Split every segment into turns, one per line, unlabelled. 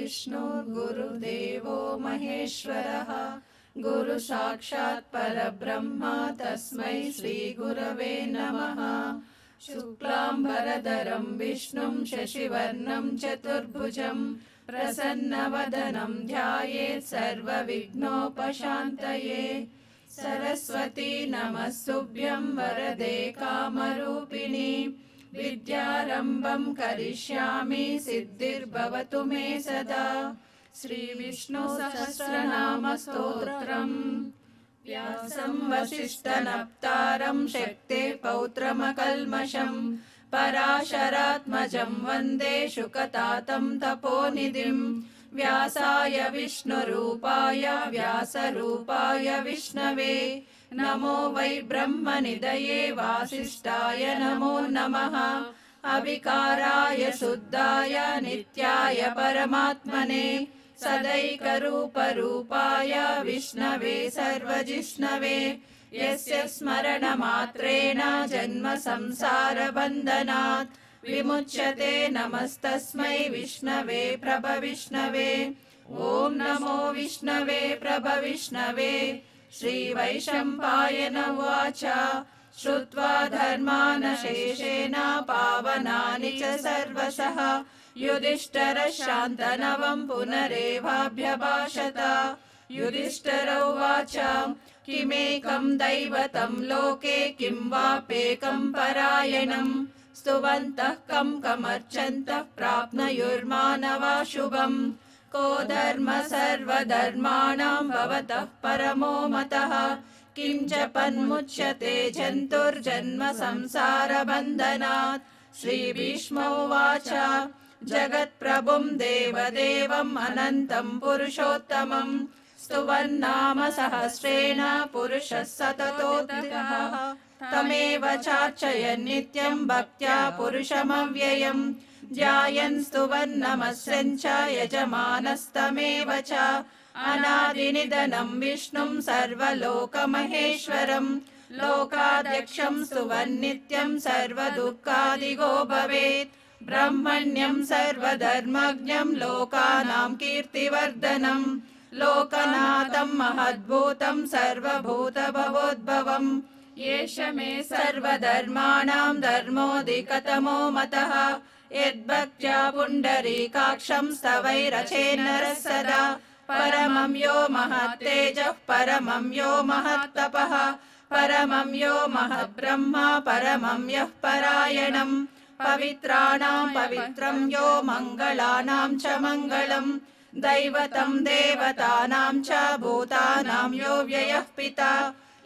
गुरुर्विष्णुर्गुरुदेवो महेश्वरः गुरुसाक्षात् परब्रह्म तस्मै श्रीगुरवे नमः। शुक्लाम्बरधरं विष्णुं शशिवर्णं चतुर्भुजं प्रसन्नवदनं ध्यायेत् सर्वविघ्नोपशान्तये। सरस्वती नमस्तुभ्यं वरदे कामरूपिणि विद्यारम्भं करिष्यामि सिद्धिर्भवतु मे सदा। श्रीविष्णुसहस्रनामस्तोत्रम्। व्यासं वसिष्ठनप्तारं शक्तेः पौत्रमकल्मषं पराशरात्मजं वन्दे शुकतातं तपोनिधिं। व्यासाय विष्णुरूपाय व्यासरूपाय विष्णवे नमो वै ब्रह्मनिधये वासिष्ठाय नमो नमः। अविकाराय शुद्धाय नित्याय परमात्मने सदैकरूपरूपाय विष्णवे सर्वजिष्णवे यस्य स्मरणमात्रेण जन्म संसारबन्धनात् विमुच्यते। नमस्तस्मै विष्णवे प्रभविष्णवे। ॐ नमो विष्णवे प्रभविष्णवे। श्रीवैशम्पायन उवाच श्रुत्वा धर्मानशेषेण पावनानि च सर्वशः युधिष्ठिरः शान्तनवं पुनरेवाभ्यभाषत। युधिष्ठिर उवाच किमेकं दैवतं लोके किं वाप्येकं परायणं स्तुवन्तः कं कमर्चन्तः प्राप्नुयुर्मानवा शुभम्। को धर्म सर्वधर्माणां भवतः परमो मतः किं जपन्मुच्यते जन्तुर्जन्म संसारबन्धनात्। श्रीभीष्म उवाच जगत्प्रभुं देवदेवम् अनन्तं पुरुषोत्तमं स्तुवन्नाम सहस्रेण पुरुषः सततोऽधिकः। तमेव चार्चयन् नित्यं भक्त्या पुरुषमव्ययम् ध्यायन् स्तुवन्नमस्यन् च यजमानस्तमेव च। अनादिनिधनं विष्णुं सर्वलोकमहेश्वरं लोकाध्यक्षं स्तुवन्नित्यं सर्वदुःखादिगो भवेत्। ब्रह्मण्यं सर्वधर्मज्ञं लोकानां कीर्तिवर्धनं लोकनाथं महद्भूतं सर्वभूतभवोद्भवम्। एष मे सर्वधर्माणां धर्मोऽधिकतमो मतः यद्भक्त्या पुण्डरीकाक्षं स्तवैरचेन्नरः सदा। परमं यो महत्तेजः परमं यो महत्तपः परमं यो महद्ब्रह्म परमं यः परायणं पवित्राणां पवित्रं यो मङ्गलानां च मङ्गलं दैवतं देवतानां च भूतानां यो व्ययः पिता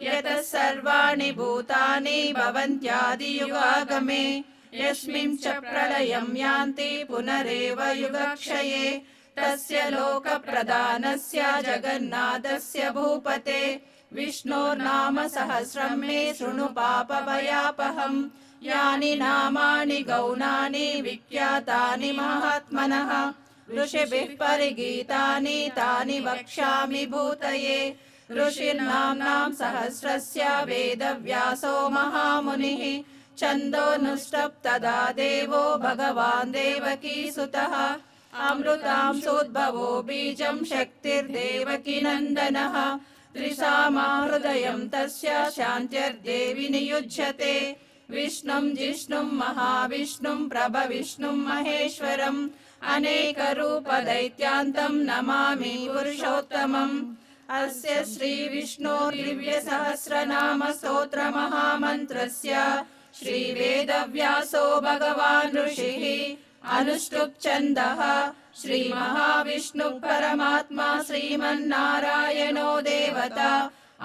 यतः सर्वाणि भूतानि भवन्त्यादियुगागमे यस्मिन् च प्रलयं यान्ति पुनरेव युगक्षये तस्य लोकप्रधानस्य जगन्नाथस्य भूपते विष्णोर्नाम सहस्रं मे शृणु पापभयापहम्। यानि नामानि गौणानि विख्यातानि महात्मनः ऋषिभिः परिगीतानि तानि वक्ष्यामि भूतये। ऋषिर्नाम्नां सहस्रस्य वेदव्यासो महामुनिः छन्दोनुष्टप्तदा देवो भगवान् देवकीसुतः। अमृतांशोद्भवो बीजं शक्तिर्देवकीनन्दनः त्रिसामा हृदयं तस्य शान्त्यर्देवि नियुज्यते। विष्णुं जिष्णुं महाविष्णुं प्रभविष्णुं महेश्वरम् अनेकरूपदैत्यान्तं नमामि पुरुषोत्तमम्। अस्य श्रीविष्णोर्दिव्यसहस्रनामस्तोत्रमहामन्त्रस्य श्रीवेदव्यासो भगवान् ऋषिः अनुष्टुप् छन्दः। श्रीमहाविष्णुः परमात्मा श्रीमन्नारायणो देवता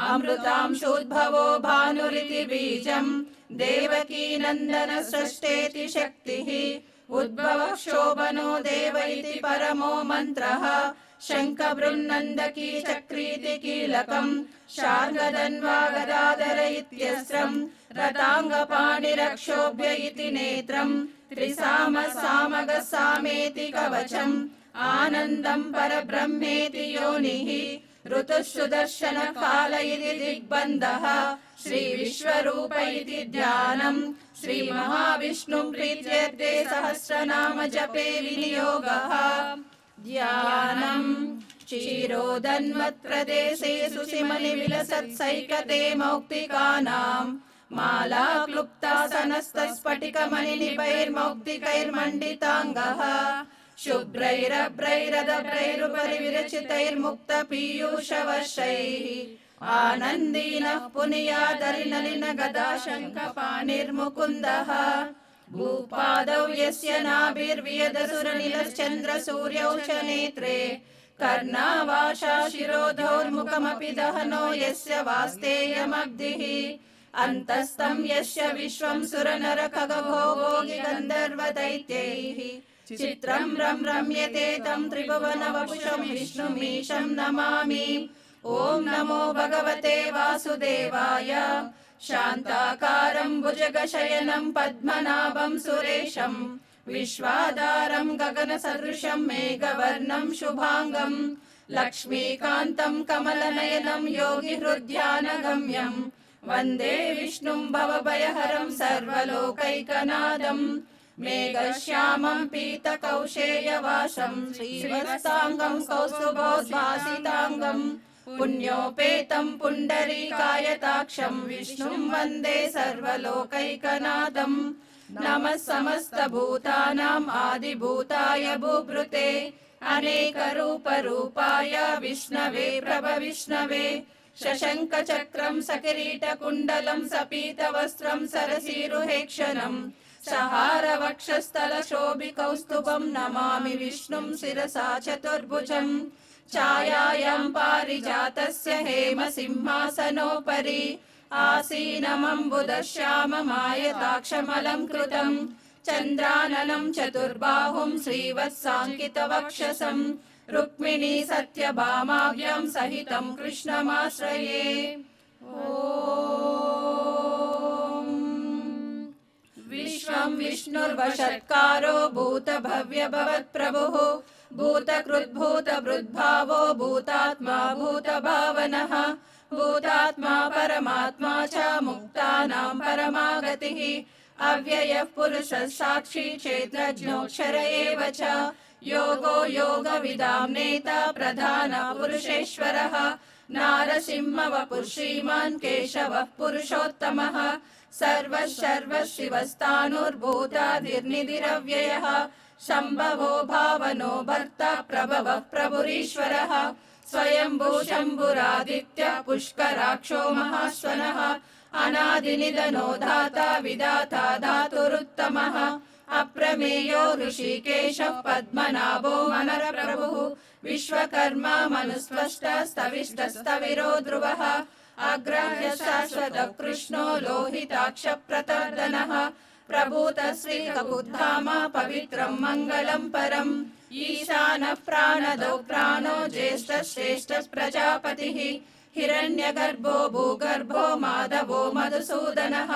अमृतांशोद्भवो भानुरिति बीजम् देवकीनन्दन सृष्टेति शक्तिः उद्भवः शोभनो देव इति परमो मन्त्रः। शङ्खबृन्नन्दकी चक्रीति कीलकम् शार्ङ्गधन्वा गदाधर इत्यस्त्रम् रताङ्गपाणिरक्षोभ्य इति नेत्रम् त्रिसामसामगसामेति कवचम् आनन्दं परब्रह्मेति योनिः ऋतुः सुदर्शन काल इति दिग्बन्धः श्रीविश्वरूप इति ध्यानम् श्रीमहाविष्णुं प्रीत्यर्थे सहस्रनाम जपे विनियोगः। ध्यानम् क्षीरोदन्मत्प्रदेशे सुषिमणिविलसत्सैकते मौक्तिकानाम् माला क्लुप्तासनस्तस्फटिकमणिनिभैर्मौक्तिकैर्मण्डिताङ्गः शुभ्रैरभ्रैरदभ्रैरुपरि विरचितैर्मुक्तपीयूषवर्षैः आनन्दीनः पुनीयादरिनलिनगदाशङ्खपाणिर्मुकुन्दः भूपादौ यस्य नाभिर्वियदसुरनिलश्चन्द्रसूर्यौ च नेत्रे कर्णावाशा शिरोधौर्मुखमपि दहनो यस्य वास्तेयमब्धिः अन्तस्तं यस्य विश्वं सुरनरखगो भोगि गन्धर्वदैत्यैः चित्रं रम्यते तं त्रिभुवनवपुषं विष्णुमीशं नमामि। ॐ नमो भगवते वासुदेवाय। शान्ताकारं भुजगशयनं पद्मनाभं सुरेशं विश्वाधारं गगनसदृशं मेघवर्णं शुभांगं लक्ष्मीकान्तं कमलनयनं योगिहृद्यानगम्यं वन्दे विष्णुं भवभयहरं सर्वलोकैकनाथं मेघश्यामं पीतकौशेयवासं श्रीवत्साङ्गं कौस्तुभोद्भासिताङ्गं पुण्योपेतं पुण्डरीकायताक्षं विष्णुं वन्दे सर्वलोकैकनाथं नमः समस्तभूतानाम् आदिभूताय भूभृते अनेकरूपरूपाय विष्णवे प्रभविष्णवे शशङ्खचक्रं सकिरीटकुण्डलं सपीतवस्त्रं सरसीरुहेक्षणं सहारवक्षस्थलशोभिकौस्तुभं नमामि विष्णुं शिरसा चतुर्भुजं छायायां पारिजातस्य हेमसिंहासनोपरि आसीनमम्बुदश्याममायताक्षमलं कृतं चन्द्राननं चतुर्बाहुं श्रीवत्साङ्कितवक्षसं रुक्मिणी सत्यभामाभ्यां सहितं कृष्णमाश्रये। विश्वं विष्णुर्वषत्कारो भूतभव्यभवत्प्रभुः भूतकृद्भूतभृद्भावो भूतात्मा भूतभावनः भूतात्मा परमात्मा च मुक्तानां परमागतिः अव्ययः पुरुषः साक्षी क्षेत्रज्ञोऽक्षर एव च योगो योगविदां नेता प्रधानः पुरुषेश्वरः नारसिंहवपुः श्रीमान् केशवः पुरुषोत्तमः सर्वः सर्वशिवस्तानुर्भूतादिर्निधिरव्ययः शम्भवो भावनो भर्ता प्रभवः प्रभुरीश्वरः स्वयंभू शम्भुरादित्यः पुष्कराक्षो महाश्वनः अनादिनिधनो धाता विधाता धातुरुत्तमः अप्रमेयो ऋषिकेशः पद्मनाभो मनरप्रभुः विश्वकर्मा मनुस्पष्टः स्तविष्टस्तविरो ध्रुवः अग्राह्य शाश्वतः कृष्णो लोहिताक्ष प्रतर्दनः प्रभूत श्रीकबुद्धाम पवित्रं मङ्गलं परम् ईशानः प्राणदो प्राणो ज्येष्ठः श्रेष्ठः प्रजापतिः हिरण्यगर्भो भूगर्भो माधवो मधुसूदनः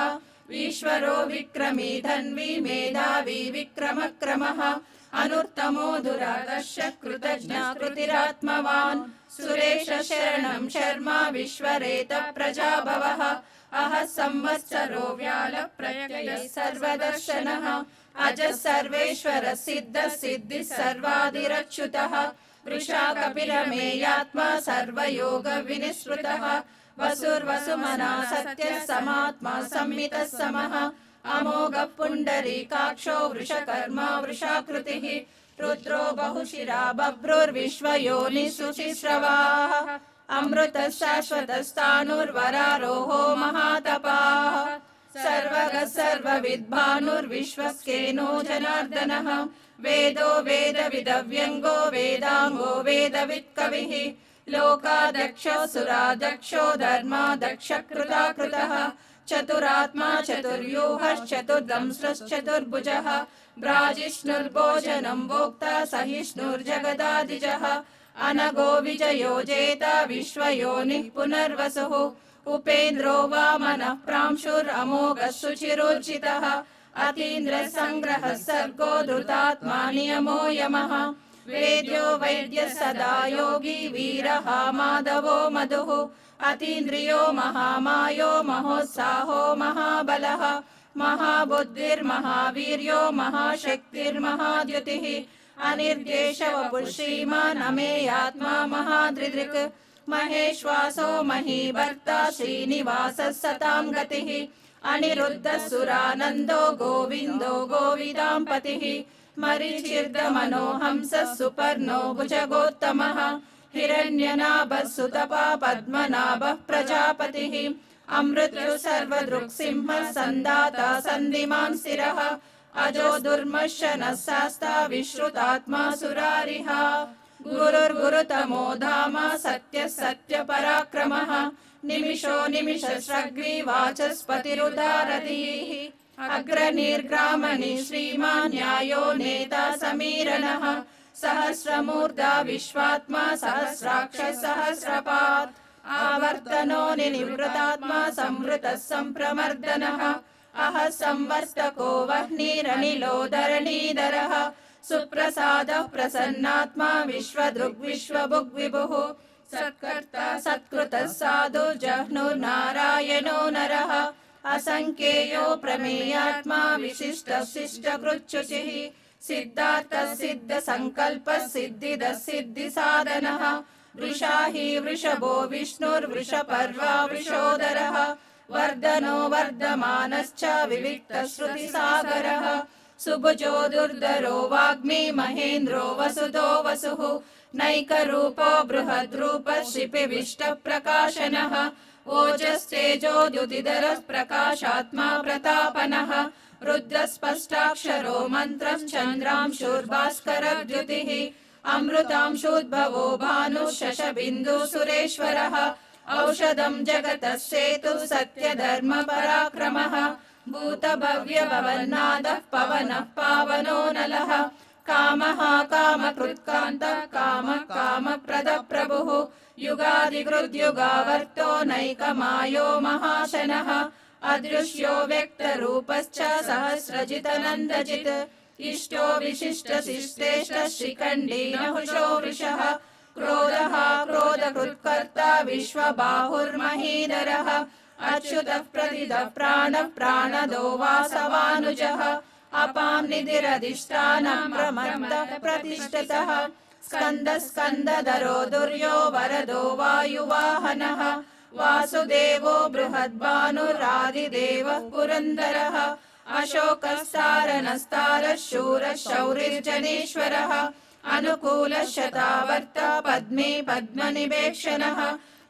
ईश्वरो विक्रमी धन्वी मेधावी विक्रमक्रमः अनुत्तमो दुरादर्श कृतज्ञः कृतिरात्मवान् सुरेश शरणं शर्मा विश्वरेत प्रजाभवः अह संवत्सरो व्याल प्रत्ययः सर्वदर्शनः अजः सर्वेश्वर सिद्धः सिद्धिः सर्वादिरच्युतः वृषा कपिलमेयात्मा सर्वयोग विनिश्रुतः वसुर्वसुमना सत्यः समात्मा संमितः समः अमोघः पुण्डरीकाक्षो वृषकर्मा वृषाकृतिः रुद्रो बहुशिरा बभ्रुर्विश्वयोनिः शुचिस्रवाः अमृतः शाश्वतस्तानुर्वरारोहो महातपाः सर्वगः सर्वविद्भानुर्विश्वस्केनो जनार्दनः वेदो वेदविदव्यङ्गो वेदाङ्गो वेदवित्कविः लोकादक्षो सुरादक्षो धर्मादक्षः कृताकृतः चतुरात्मा चतुर्व्यूहश्चतुर्दंश्रश्चतुर्भुजः भ्राजिष्णुर्भोजनं भोक्ता सहिष्णुर्जगदादिजः अनगो विजयो जेता विश्वयोनिः पुनर्वसुः उपेन्द्रो वामनः प्रांशुरमोघः शुचिरोर्जितः अतीन्द्रः सङ्ग्रहः सर्गो धृतात्मा नियमो यमः वेद्यो वैद्यः सदा योगी वीरः माधवो मधुः अतीन्द्रियो महामायो महोत्साहो महाबलः महाबुद्धिर्महावीर्यो महाशक्तिर्महाद्युतिः अनिर्देशवपुः श्रीमान् अमेयात्मा महादृदृक् महेश्वासो महीभर्ता श्रीनिवासः सतां गतिः अनिरुद्धः सुरानन्दो गोविन्दो गोविदां पतिः मरीचिर्दमनोहंसः सुपर्णो भुजगोत्तमः हिरण्यनाभः सुतपा पद्मनाभः प्रजापतिः अमृत्युः सर्वदृक्सिंहः सन्दाता सन्धिमान् स्थिरः अजो दुर्मर्शनः शास्ता विश्रुतात्मा सुरारिः गुरुर्गुरुतमो धाम सत्यः सत्यपराक्रमः निमिषो निमिषश्रग्रीवाचस्पतिरुदारधीः अग्रनिर्ग्रामणि श्रीमान् न्यायो नेता समीरणः सहस्रमूर्धा विश्वात्मा सहस्राक्षः सहस्रपात् आवर्तनो निवृतात्मा संवृतः सम्प्रमर्दनः अहः संवर्तको वह्निरनिलो धरणीधरः सुप्रसादः प्रसन्नात्मा विश्वदृग्विश्वभुग्विभुः सत्कर्ता सत्कृतः साधु जह्नुर्नारायणो नरः असंख्येयो प्रमेयात्मा विशिष्टः शिष्टकृच्छुचिः सिद्धार्थः सिद्धसंकल्पः सिद्धिदः सिद्धिसाधनः वृषा हि वृषभो विष्णुर्वृषपर्वा वृषोदरः वर्धनो वर्धमानश्च विविक्तश्रुतिसागरः सुभुजो दुर्धरो वाग्मी महेन्द्रो वसुधो वसुः नैकरूपो बृहद्रूपः शिपिविष्टप्रकाशनः ओजस्तेजो द्युतिधरः प्रकाशात्मा प्रतापनः रुद्रस्पष्टाक्षरो मन्त्रः चन्द्रांशुर्भास्करद्युतिः अमृतांशुद्भवो भानुः शशबिन्दुः सुरेश्वरः औषधं जगतः सेतुः सत्यधर्मपराक्रमः भूतभव्यभवन्नादः पवनः पावनो नलः कामः कामकृत्कान्तः कामः कामप्रदः प्रभुः युगादिकृद्युगावर्तो नैकमायो महाशनः अदृश्यो व्यक्तरूपश्च सहस्रजितनन्दजित् इष्टो विशिष्टशिष्टेष्टः शिखण्डी नहुषो वृषः क्रोधः क्रोधकृत्कर्ता विश्वबाहुर्महीधरः अच्युतः प्रतिदः प्राणः प्राणदो वासवानुजः अपां निधिरधिष्ठानं प्रमत्तः प्रतिष्ठितः स्कन्दः स्कन्दधरो दुर्यो वरदो वायुवाहनः वासुदेवो बृहद्भानुरादिदेवः पुरन्दरः अशोकस्तारनस्तारः शूरः शौरिर्जनेश्वरः अनुकूलः शतावर्ता पद्मे पद्मनिवेक्षणः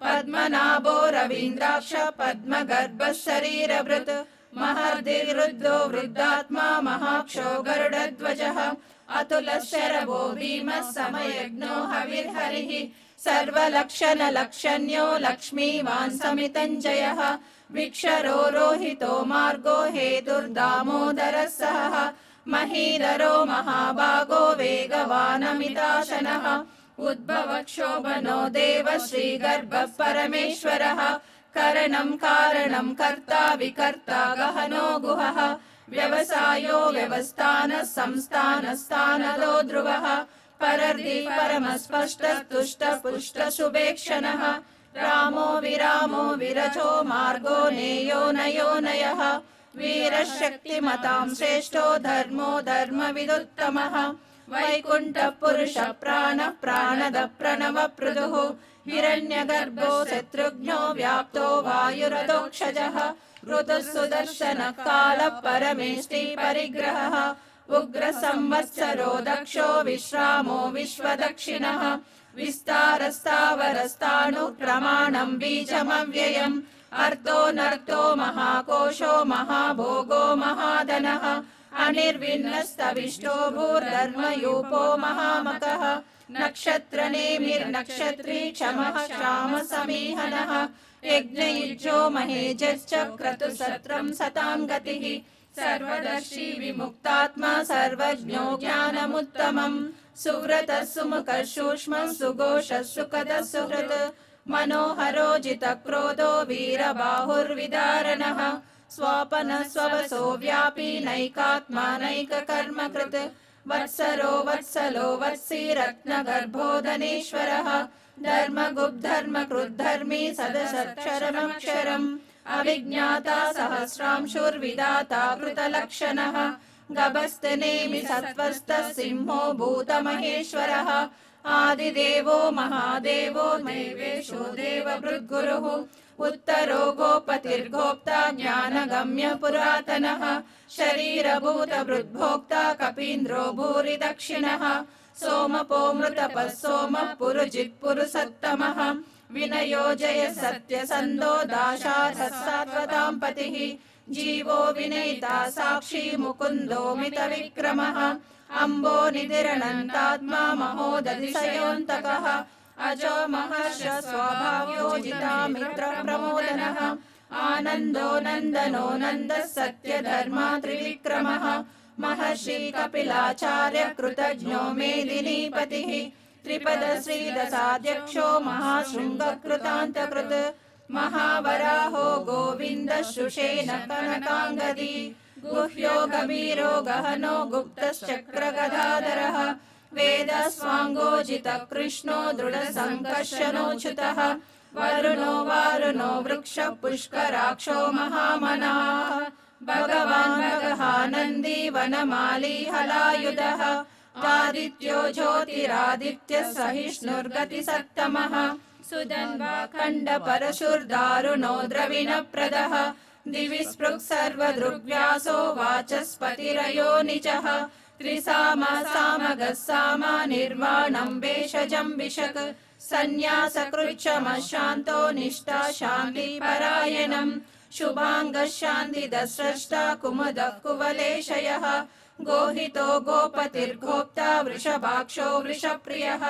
पद्मनाभो रवीन्द्राक्ष पद्मगर्भः शरीरभृत् महर्दिरुद्धो वृद्धात्मा महाक्षो गरुडध्वजः अतुलः शरभो भीमः समयज्ञो हविर्हरिः सर्वलक्षणलक्षण्यो लक्ष्मीवान् समितञ्जयः विक्षरो रोहितो मार्गो हेतुर्दामोदरः सहः महीधरो महाभागो वेगवानमिताशनः उद्भवक्षोभनो देव श्रीगर्भः परमेश्वरः करणं कारणं कर्ता विकर्ता गहनो गुहः व्यवसायो व्यवस्थानः संस्थानस्थानदो ध्रुवः परर्दि परमस्पष्टस्तुष्टपुष्टशुभेक्षणः रामो विरामो विरजो मार्गो नेयो नयो नयः वीरः शक्तिमतां श्रेष्ठो धर्मो धर्मविदुत्तमः वैकुण्ठः पुरुषः प्राणः प्राणदः प्रणवपृदुः हिरण्यगर्भो शत्रुघ्नो व्याप्तो वायुरथोक्षजः ऋतुः सुदर्शनः कालः परमेष्टि परिग्रहः उग्रसंवत्सरो दक्षो विश्रामो विश्वदक्षिणः विस्तारस्तावरस्ताणुः प्रमाणं बीजमव्ययम् अर्थो नर्थो महाकोशो महाभोगो महाधनः अनिर्विण्णस्तविष्टो भूर्धर्मयूपो महामतः नक्षत्रनेमिर्नक्षत्री क्षमः क्षामसमीहनः यज्ञयुज्यो महेजश्च क्रतुसत्रं सतां गतिः सर्वदर्शी विमुक्तात्मा सर्वज्ञो ज्ञानमुत्तमम् सुव्रतः सुमुखः सूक्ष्मः सुघोषः सुखदः सुहृत् मनोहरो जितक्रोधो वीरबाहुर्विदारणः स्वापनः स्ववसो व्यापी नैकात्मा नैककर्मकृत् वत्सरो वत्सलो वत्सी रत्नगर्भोदनेश्वरः धर्मगुप्धर्मकृद्धर्मी सदसक्षरमक्षरम् अविज्ञाता सहस्रांशुर्विदाता कृतलक्षणः गभस्तनेमि सत्त्वस्थः सिंहो भूतमहेश्वरः आदिदेवो महादेवो देवेशो देवभृद्गुरुः उत्तरो गोपतिर्गोप्ता ज्ञानगम्य पुरातनः शरीरभूतभृद्भोक्ता कपीन्द्रो भूरि दक्षिणः सोमपो मृतपः सोमः पुरुजित्पुरुषोत्तमः विनयो जय सत्यसन्धो दाशार्हः सात्वतां पतिः जीवो विनयिता साक्षी मुकुन्दो मितविक्रमः अम्बो निधिरनन्तात्मा महोदधिशयोऽन्तकः अजो महर्ष स्वभावयोजिता मित्रप्रमोदनः आनन्दो नन्दनो नन्दः सत्यधर्मा त्रिविक्रमः महर्षि कपिलाचार्य कृतज्ञो मेदिनीपतिः त्रिपदश्रीदशाध्यक्षो महाशृङ्गकृतान्तकृत् महावराहो गोविन्दः शुषेण कनकाङ्गदी गुह्यो गभीरो गहनो गुप्तश्चक्रगदाधरः वेदस्वाङ्गोजितः कृष्णो दृढसङ्कर्षणोच्युतः वरुणो वारुणो वृक्षः पुष्कराक्षो महामनाः भगवान् भगहानन्दी वनमाली हलायुधः आदित्यो ज्योतिरादित्यः सहिष्णुर्गतिसत्तमः सुधन्वा खण्डपरशुर्दारुणो द्रविणप्रदः दिवि स्पृक् सर्वदृग्व्यासो वाचस्पतिरयो निजः त्रिसामा सामगः सामा निर्वाणं भेषजं विशक् सन्न्यासकृच्छमशान्तो निष्ठा शान्तिपरायणम् शुभाङ्गः शान्तिदस्रष्टा कुमुदः कुवलेशयः गोहितो गोपतिर्गोप्ता वृषभाक्षो वृषप्रियः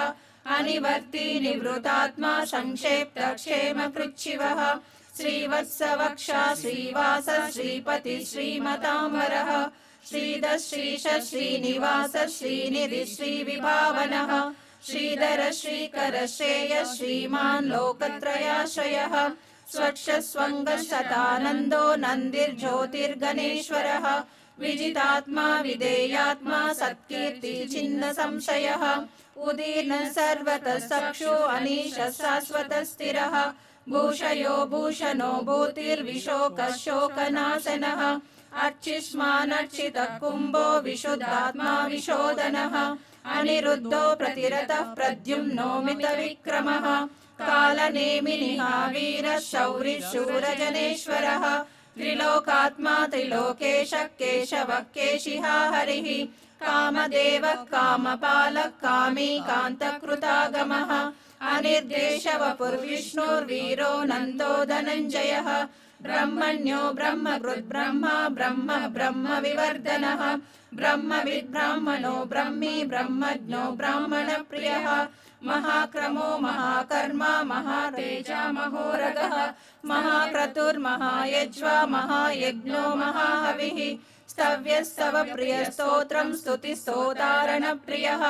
अनिवर्ती निवृतात्मा संक्षेप्तः क्षेमकृच्छिवः श्रीवत्सवक्षा श्रीवासः श्रीपतिः श्रीमताम्बरः श्रीधः श्रीशः श्रीनिवासः श्रीनिधिः श्रीविभावनः श्रीधर श्रीकर श्रेयः श्रीमान् लोकत्रयाश्रयः स्वक्षस्वङ्गः शतानन्दो नन्दिर्ज्योतिर्गणेश्वरः विजितात्मा विधेयात्मा सत्कीर्ति छिन्न संशयः उदीर्ण सर्वतः चक्षु अनीशः शाश्वतः स्थिरः भूषयो भूषणो भूतिर्विशोकः शोकनाशनः अर्चिष्मानर्चितः कुम्भो विशुद्धात्मा विशोधनः अनिरुद्धो प्रतिरतः प्रद्युम्नो मितविक्रमः कालनेमिनिः वीरः शौरिः शूरजनेश्वरः त्रिलोकात्मा त्रिलोकेशः केशवः केशिहा हरिः कामदेवः कामपालः कामी कान्तकृतागमः अनिर्देशवपुर्विष्णुर्वीरो नन्दो धनञ्जयः ब्रह्मण्यो ब्रह्मकृद्ब्रह्मा ब्रह्म ब्रह्म विवर्धनः ब्रह्मविद् ब्राह्मणो ब्रह्मी ब्रह्मज्ञो ब्राह्मणप्रियः महाक्रमो महाकर्मा महातेजा महोरगः महाक्रतुर्महायज्वा महायज्ञो महाहविः स्तव्यस्तव प्रियस्तोत्रं स्तुतिस्तोतारणप्रियः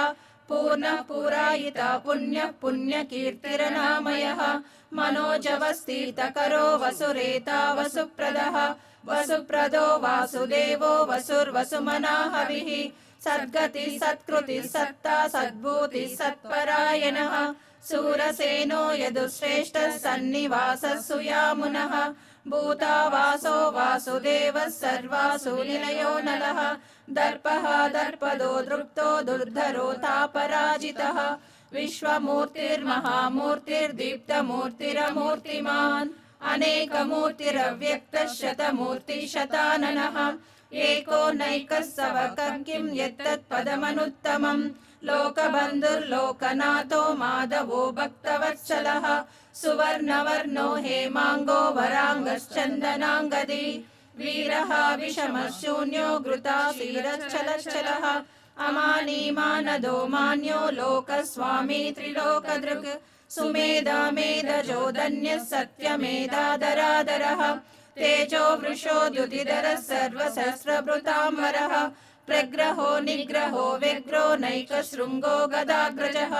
पूर्णः पुरायिता पुण्यः पुण्यकीर्तिरनामयः मनोजवस्थितकरो वसुरेता वसुप्रदः वसुप्रदो वासुदेवो वसुर्वसुमना हविः सद्गतिः सत्कृतिः सत्ता सद्भूतिः सत्परायणः सूरसेनो यदुश्रेष्ठः सन्निवासः सुयामुनः भूतावासो वासुदेवः सर्वासु निलयो नलः दर्पः दर्पदो दृप्तो दुर्धरो तापराजितः विश्वमूर्तिर्महामूर्तिर्दीप्तमूर्तिरमूर्तिमान् अनेकमूर्तिरव्यक्तः शतमूर्तिः शताननः एको नैकः सवकं किं यत्तत्पदमनुत्तमम् लोकबन्धुर्लोकनाथो माधवो भक्तवत्सलः सुवर्णवर्णो हेमाङ्गो वराङ्गश्चन्दनाङ्गदी वीरः विषमः शून्यो घृताशीरश्चलश्चलः अमानीमानदो मान्यो लोकस्वामी त्रिलोकदृक् सुमेधा मेधजो धन्यः सत्यमेधाधराधरः तेजो वृषो द्युतिधरः सर्वसहस्रभृताम्बरः प्रग्रहो निग्रहो व्यग्रो नैकशृङ्गो गदाग्रजः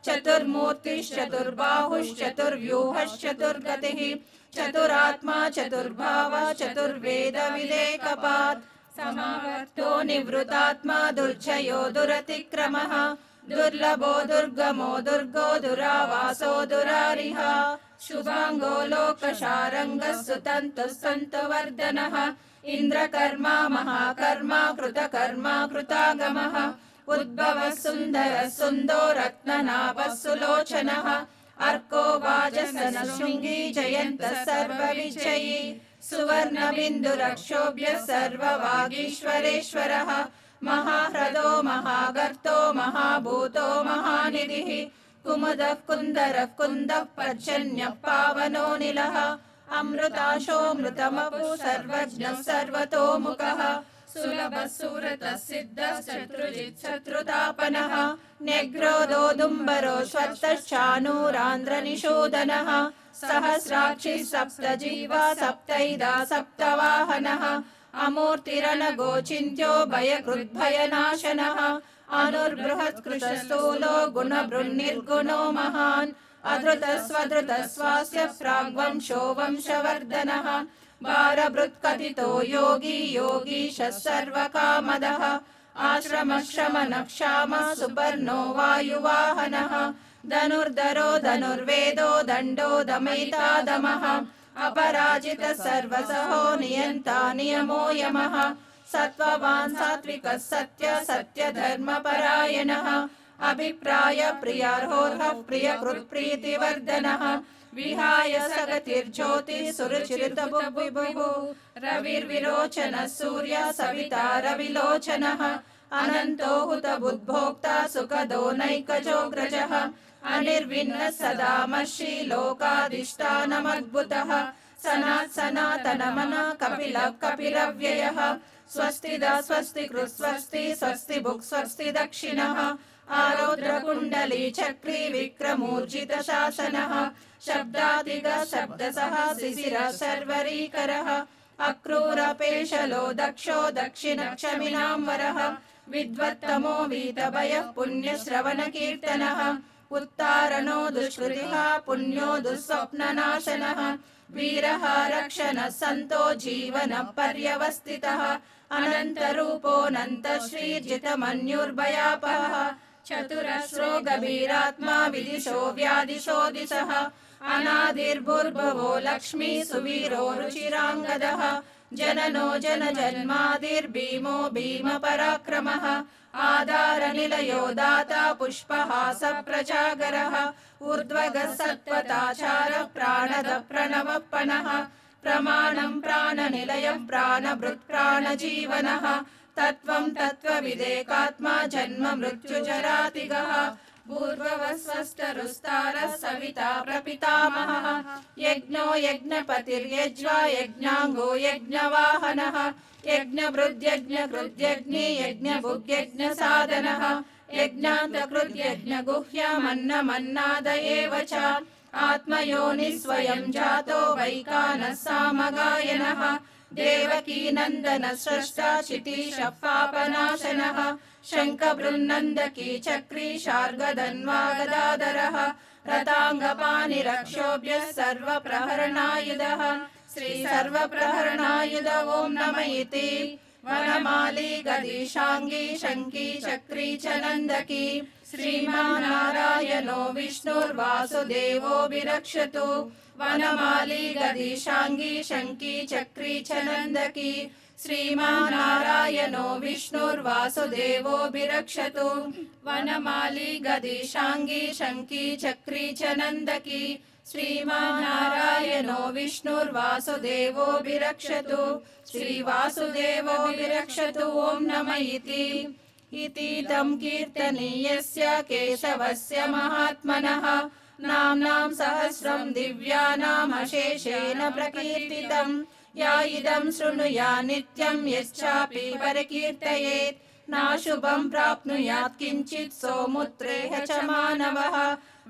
चतुर्मूर्तिश्चतुर्बाहुश्चतुर्व्यूहश्चतुर्गतिः चतुरात्मा चतुर्भावः चतुर्वेदविदेकपात् समावर्तो निवृतात्मा दुर्जयो दुरतिक्रमः दुर्लभो दुर्गमो दुर्गो दुरावासो दुरारिहा शुभाङ्गो लोकशारङ्गः सुतन्तुः सन्तुवर्धनः इन्द्रकर्मा महाकर्मा कृतकर्मा कृतागमः उद्भवः सुन्दरः सुन्दो रत्ननाभः सुलोचनः अर्को वाजसनः शृङ्गी जयन्तः सर्वविजयी सुवर्णबिन्दुरक्षोभ्यः सर्ववागीश्वरेश्वरः महाह्रदो महागर्तो महाभूतो महानिधिः कुमुदः कुन्दरः कुन्दः पर्जन्यः पावनो निलः अमृताशोऽमृतमपु सर्वज्ञः सर्वतोमुखः सुलभः सुरतः सिद्धः शत्रुजित् शत्रुतापनः न्यग्रोदोदुम्बरो श्वत्तश्चाणूरान्ध्रनिषूदनः सहस्राक्षिः सप्तजीवा सप्तैदा सप्तवाहनः अमूर्तिरनगोचिन्त्यो भयकृद्भयनाशनः अनुर्बृहत्कृशस्थूलो गुणभृन्निर्गुणो महान् अधृतस्वधृतस्वास्य प्राग्वंशो वंशवर्धनः भारभृत्कथितो योगी योगीशः सर्वकामदः आश्रमश्रमणः क्षामः सुपर्णो वायुवाहनः धनुर्धरो धनुर्वेदो दण्डो दमयिता दमः अपराजितः सर्वसहो नियन्ता नियमो यमः सत्त्ववान् सात्विकः सत्य सत्यधर्मपरायणः अभिप्राय प्रियार्होर्हः प्रियकृत्प्रीतिवर्धनः विहाय सगतिर्ज्योतिः सुरुचिरितबुभुः रविर्विरोचनः सूर्यः सविता रविलोचनः अनन्तो हुतबुद्भोक्ता सुखदो नैकजोऽग्रजः अनिर्विण्णः सदा मर्षि लोकाधिष्ठानमद्भुतः सनातनमनः कपिलः कपिलव्ययः स्वस्तिदा स्वस्तिकृत् स्वस्ति स्वस्ति भुक् स्वस्ति दक्षिणः आरौद्रकुण्डली चक्री विक्रमूर्जित शासनः शब्दादिगः शब्दसः शिशिरः सर्वरीकरः अक्रूरपेशलो दक्षो दक्षिणक्षमिनाम्बरः विद्वत्तमो वीतभयः पुण्यश्रवणकीर्तनः उत्तारणो दुष्कृतिः पुण्यो दुःस्वप्ननाशनः वीरः रक्षणः सन्तो जीवनः पर्यवस्थितः अनन्तरूपोऽनन्तश्रीर्जितमन्युर्भयापहः चतुरस्रो गभीरात्मा विदिशो व्यादिशो दिशः अनादिर्भुर्भुवो लक्ष्मी सुवीरो रुचिराङ्गदः जननो जनजन्मादिर्भीमो भीमपराक्रमः आधारनिलयो दाता पुष्पहास प्रजागरः ऊर्ध्वगः सत्त्वताचारः प्राणदः प्रणवप्पनः प्रमाणं प्राणनिलयः प्राणभृत् प्राणजीवनः तत्त्वं तत्त्वविदेकात्मा जन्म मृत्युजरातिगः भूर्भुवस्वष्टरुस्तारः सविता प्रपितामहः यज्ञो यज्ञपतिर्यज्वा यज्ञाङ्गो यज्ञवाहनः यज्ञभृद्यज्ञकृद्यज्ञी यज्ञभुग्यज्ञसाधनः यज्ञान्तकृद्यज्ञगुह्यमन्नमन्नाद एव च आत्मयोनिः स्वयं जातो वैकानः सामगायनः देवकीनन्दनः स्रष्टा क्षितीशः पापनाशनः शङ्खबृन्नन्दकी चक्री शार्गधन्वा गदाधरः रताङ्गपाणिरक्षोभ्यः सर्वप्रहरणायुधः श्री सर्वप्रहरणायुध ॐ नम इति वनमाली गदीशाङ्गी शङ्की चक्री च नन्दकी श्रीमान्नारायणो विष्णुर्वासुदेवोऽभिरक्षतु वनमाली गदीशाङ्गी शङ्की चक्री च नन्दकी श्रीमान्नारायणो विष्णुर्वासुदेवोऽभिरक्षतु वनमाली गदीशाङ्गी शङ्की चक्री च नन्दकी श्रीमान्नारायणो विष्णुर्वासुदेवोऽभिरक्षतु श्रीवासुदेवोऽभिरक्षतु ॐ नम इति तं कीर्तनीयस्य केशवस्य महात्मनः नाम्नां सहस्रं दिव्यानामशेषेण प्रकीर्तितं या इदं शृणुया नित्यं यश्चापि परिकीर्तयेत् नाशुभं प्राप्नुयात् किञ्चित् सोमुत्रेह च मानवः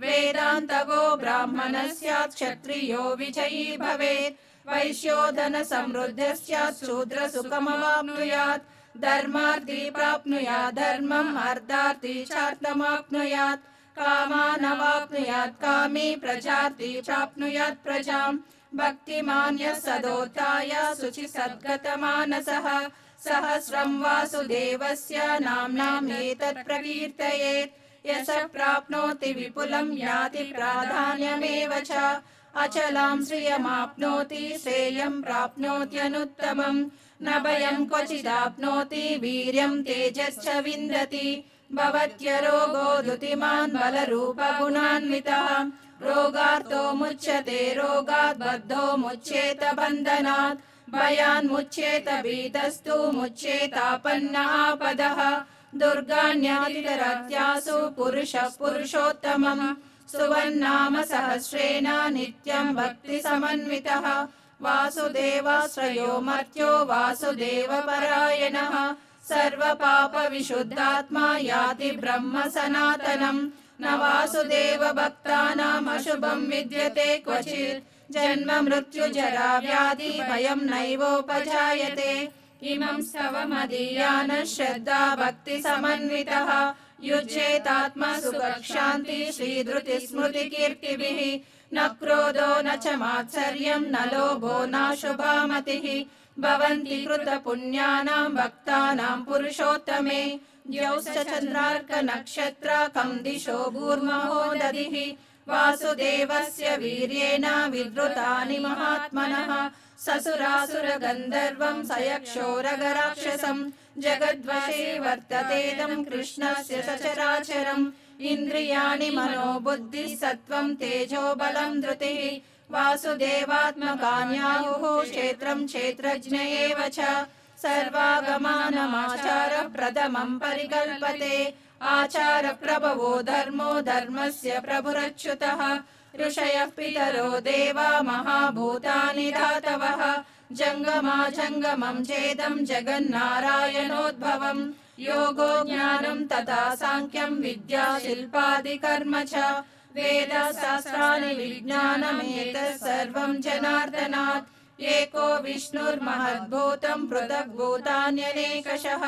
वेदान्तगो ब्राह्मणः स्यात् क्षत्रियो विजयी भवेत् वैश्यो धन समृद्धः स्यात् शूद्र सुखमवाप्नुयात् धर्मार्थी प्राप्नुयात् धर्मम् अर्थार्थी चार्थमाप्नुयात् कामानवाप्नुयात् कामी प्रजार्थी प्राप्नुयात् प्रजाम् भक्तिमान्यः सदोत्थाय शुचि सद्गतमानसः सहस्रं वासुदेवस्य नाम्नाम् एतत् प्रकीर्तयेत् यश प्राप्नोति विपुलं याति प्राधान्यमेव च अचलां श्रियमाप्नोति श्रेयं प्राप्नोत्यनुत्तमम् न भयं क्वचिदाप्नोति वीर्यं तेजश्च विन्दति भवत्यरोगो दुतिमान् बलरूपगुणान्वितः रोगार्तो मुच्यते रोगात् बद्धो मुच्येत बन्धनात् भयान्मुच्येत भीतस्तु मुच्येतापन्न आपदः दुर्गाण्यातितरत्यासु पुरुषः पुरुषोत्तमम् सुवन्नाम सहस्रेण नित्यं भक्तिसमन्वितः वासुदेवाश्रयो मर्त्यो वासुदेवपरायणः सर्वपापविशुद्धात्मा याति ब्रह्म सनातनम् न वासुदेव भक्तानाम् अशुभं विद्यते क्वचित् जन्म मृत्यु जरा व्याधि भयं नैवोपजायते इमं स्तवमदीयानः श्रद्धा भक्ति समन्वितः युज्येतात्मा सुखशान्ति श्रीधृति स्मृति कीर्तिभिः न क्रोधो न च मात्सर्यं न लोभो नाशुभा मतिः भवन्ति कृतपुण्यानां भक्तानां पुरुषोत्तमे द्यौश्च चन्द्रार्कनक्षत्राकं दिशो भूर्महो दधिः वासुदेवस्य वीर्येण विद्रुतानि महात्मनः ससुरासुरगन्धर्वं सयक्षोरगराक्षसं जगद्वशे वर्ततेदं कृष्णस्य सचराचरम् इन्द्रियाणि मनो बुद्धिः सत्त्वं तेजो बलं धृतिः वासुदेवात्मकान्याहुः क्षेत्रं क्षेत्रज्ञ एव च सर्वागमानमाचारः प्रथमं परिकल्पते आचारप्रभवो धर्मो धर्मस्य प्रभुरच्युतः ऋषयः पितरो देवा महाभूतानि धातवः जङ्गमाजङ्गमं चेदं जगन्नारायणोद्भवम् योगो ज्ञानं तथा साङ्ख्यं विद्या शिल्पादिकर्म च वेदशास्त्राणि विज्ञानमेतत् सर्वं जनार्दनात् एको विष्णुर्महद्भूतं पृथग्भूतान्यनेकशः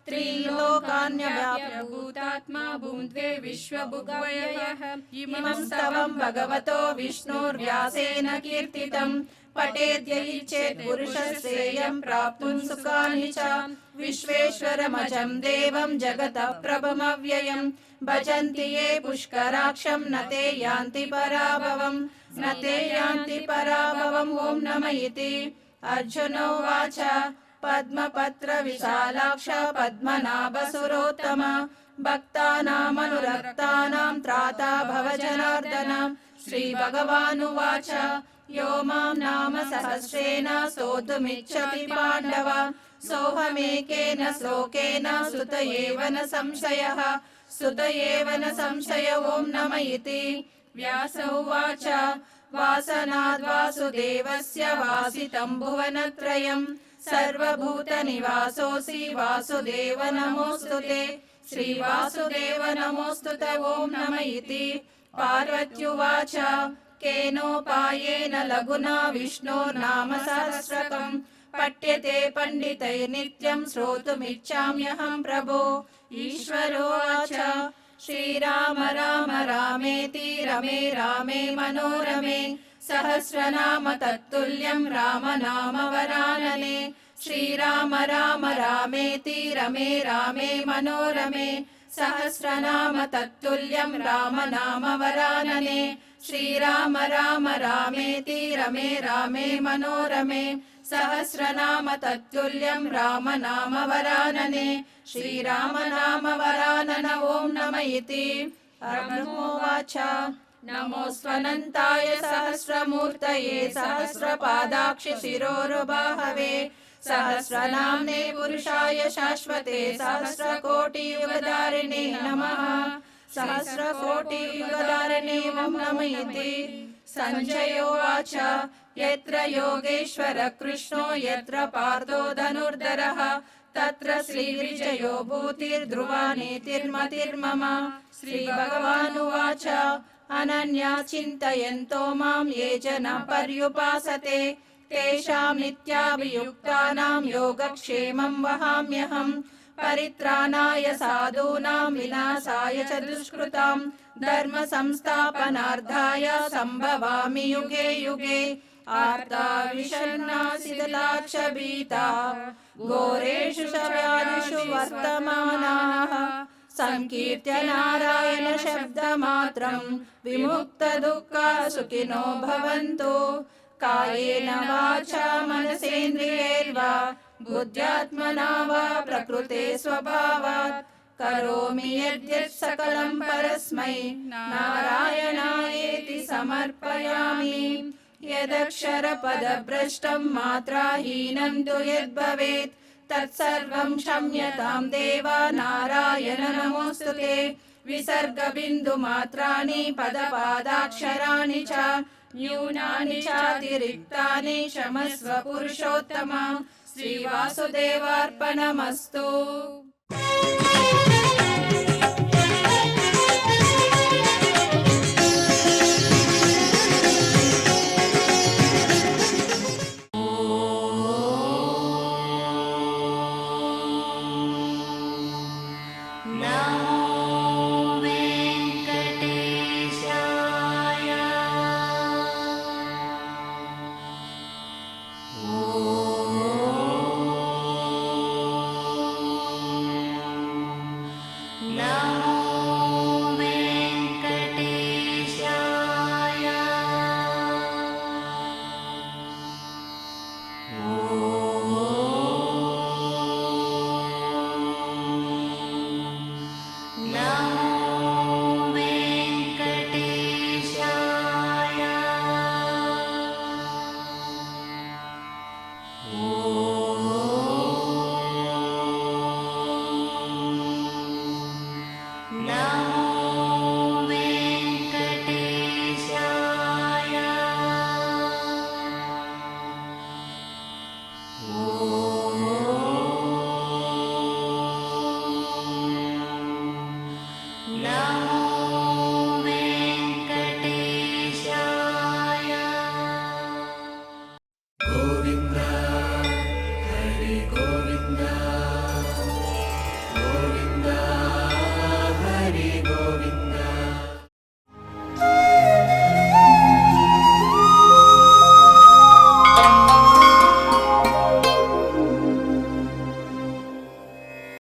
त्रिलोकान्यव्याप्य भूतात्मा भून्द्वे विश्वभुगवयः इमं स्तवं भगवतो विष्णुर्व्यासेन कीर्तितम् पठेद्य चेत् पुरुषश्रेयं प्राप्तुं सुखानि च विश्वेश्वरमजं देवं जगतः प्रभमव्ययम् भजन्ति ये पुष्कराक्षं न ते यान्ति पराभवम् न ते यान्ति पराभवम् ॐ नमः इति अर्जुन उवाच पद्मपत्र विशालाक्ष पद्मनाभसुरोत्तम भक्तानामनुरक्तानां त्राता भव जनार्दन श्रीभगवानुवाच यो मां नाम सहस्रेण स्तोतुमिच्छति पाण्डव सोऽहमेकेन श्लोकेन सुत एव न संशयः सुत एव न संशय ॐ नमः इति व्यास उवाच वासनाद् वासुदेवस्य वासितं भुवनत्रयम् सर्वभूतनिवासोऽसि वासुदेव नमोऽस्तु ते श्रीवासुदेव नमोऽस्तु ते ॐ नमः इति पार्वत्युवाच केनोपायेन लघुना विष्णोर्नाम सहस्रकम् पठ्यते पण्डितैर्नित्यं श्रोतुमिच्छाम्यहं प्रभो ईश्वरोवाच श्रीराम राम रामेति रमे रामे मनोरमे सहस्रनाम तत्तुल्यं राम नाम वरानने श्रीराम राम रामेति रमे रामे मनोरमे सहस्रनाम तत्तुल्यं राम नाम वरानने श्रीराम राम रामेति रमे रामे मनोरमे सहस्रनाम तत्तुल्यं राम नाम वरानने श्रीराम नाम वरानन ॐ नमः इति अर्जुनोवाच नमोऽस्त्वनन्ताय सहस्रमूर्तये सहस्रपादाक्षि शिरोरुबाहवे सहस्रनाम्ने पुरुषाय शाश्वते सहस्रकोटियुगधारिणे नमः सहस्रकोटियुगधारिणे ॐ नमः इति सञ्जयोवाच यत्र योगेश्वर कृष्णो यत्र पार्थो धनुर्धरः तत्र श्रीविजयो भूतिर्ध्रुवा नीतिर्मतिर्मम श्रीभगवानुवाच अनन्या चिन्तयन्तो मां ये जना पर्युपासते तेषां नित्याभियुक्तानां योगक्षेमं वहाम्यहम् परित्राणाय साधूनां विनाशाय च दुष्कृतां धर्म संस्थापनार्थाय सम्भवामि युगे युगे आर्ता विषण्णासिता च भीता घोरेषु व्याधिषु वर्तमानाः సంకీర్త్య నారాయణ శబ్దమాత్రం విముక్తదుఃఖా సుఖినో భవంతు. కాయేన వాచా మనసేంద్రియైర్వా బుద్ధ్యాత్మనా వా ప్రకృతే స్వభావాత్ కరోమి యద్యత్ సకలం పరస్మై నారాయణాయేతి సమర్పయామి. యదక్షర పదభ్రష్టం మాత్రాహీనం తు యద్భవేత్ తత్సర్వం క్షమ్యతాం దేవా నారాయణ నమోస్తుతే. విసర్గ బిందు మాత్రాని పదపాదాక్షరాణి చ న్యూనాని చాతిరిక్తాని క్షమస్వ పురుషోత్తమ. శ్రీవాసుదేవార్పణమస్తు.